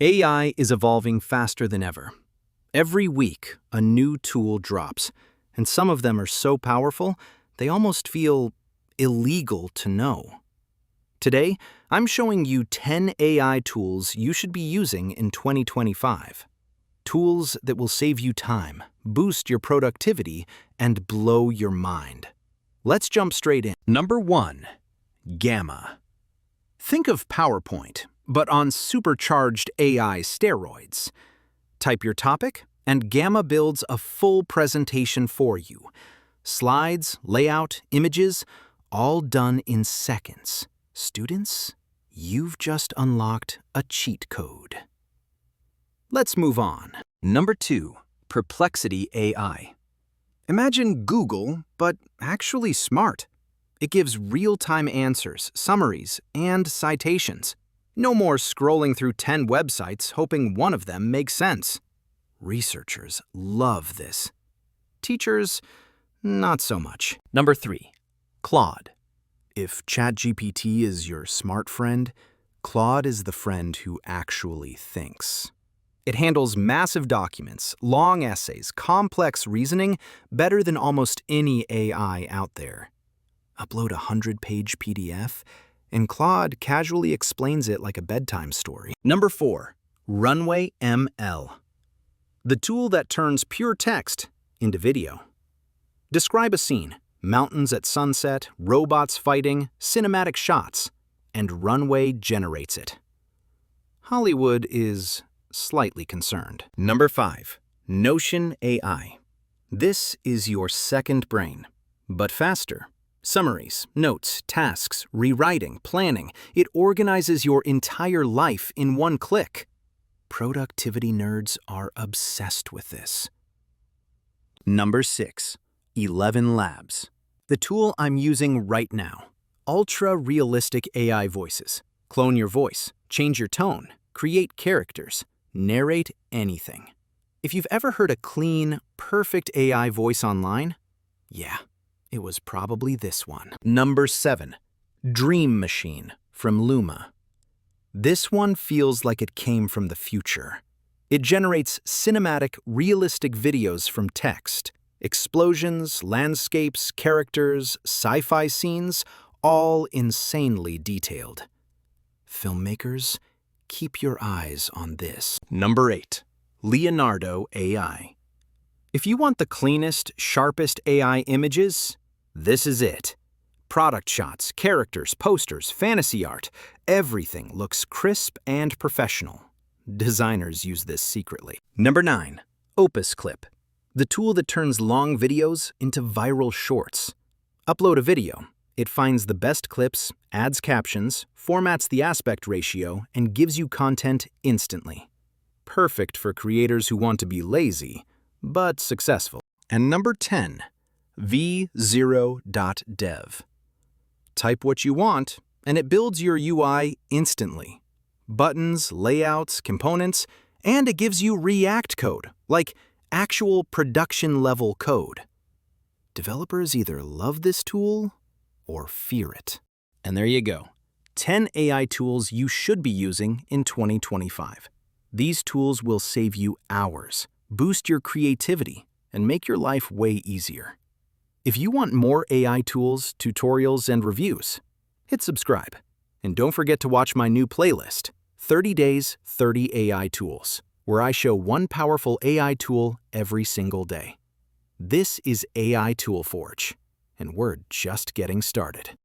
AI is evolving faster than ever. Every week, a new tool drops, and some of them are so powerful, they almost feel illegal to know. Today, I'm showing you 10 AI tools you should be using in 2025. Tools that will save you time, boost your productivity, and blow your mind. Let's jump straight in. Number 1. Gamma. Think of PowerPoint, but on supercharged AI steroids. Type your topic, and Gamma builds a full presentation for you. Slides, layout, images, all done in seconds. Students, you've just unlocked a cheat code. Let's move on. Number 2. Perplexity AI. Imagine Google, but actually smart. It gives real-time answers, summaries, and citations. No more scrolling through 10 websites hoping one of them makes sense. Researchers love this. Teachers, not so much. Number 3. Claude. If ChatGPT is your smart friend, Claude is the friend who actually thinks. It handles massive documents, long essays, complex reasoning better than almost any AI out there. Upload a 100-page PDF, and Claude casually explains it like a bedtime story. Number 4. Runway ML. The tool that turns pure text into video. Describe a scene, mountains at sunset, robots fighting, cinematic shots, and Runway generates it. Hollywood is slightly concerned. Number 5. Notion AI. This is your second brain, but faster. Summaries, notes, tasks, rewriting, planning. It organizes your entire life in one click. Productivity nerds are obsessed with this. Number 6. ElevenLabs. The tool I'm using right now. Ultra-realistic AI voices. Clone your voice, change your tone, create characters, narrate anything. If you've ever heard a clean, perfect AI voice online, yeah, it was probably this one. Number 7. Dream Machine from Luma. This one feels like it came from the future. It generates cinematic, realistic videos from text. Explosions, landscapes, characters, sci-fi scenes, all insanely detailed. Filmmakers, keep your eyes on this. Number 8. Leonardo AI. If you want the cleanest, sharpest AI images, this is it. Product shots, characters, posters, fantasy art, everything looks crisp and professional. Designers use this secretly. Number 9. OpusClip. The tool that turns long videos into viral shorts. Upload a video. It finds the best clips, adds captions, formats the aspect ratio, and gives you content instantly. Perfect for creators who want to be lazy, but successful. And number 10. v0.dev. Type what you want, and it builds your UI instantly. Buttons, layouts, components, and it gives you React code, like actual production-level code. Developers either love this tool or fear it. And there you go. 10 AI tools you should be using in 2025. These tools will save you hours, boost your creativity, and make your life way easier. If you want more AI tools, tutorials, and reviews, hit subscribe. And don't forget to watch my new playlist, 30 Days, 30 AI Tools, where I show one powerful AI tool every single day. This is AIToolForge, and we're just getting started.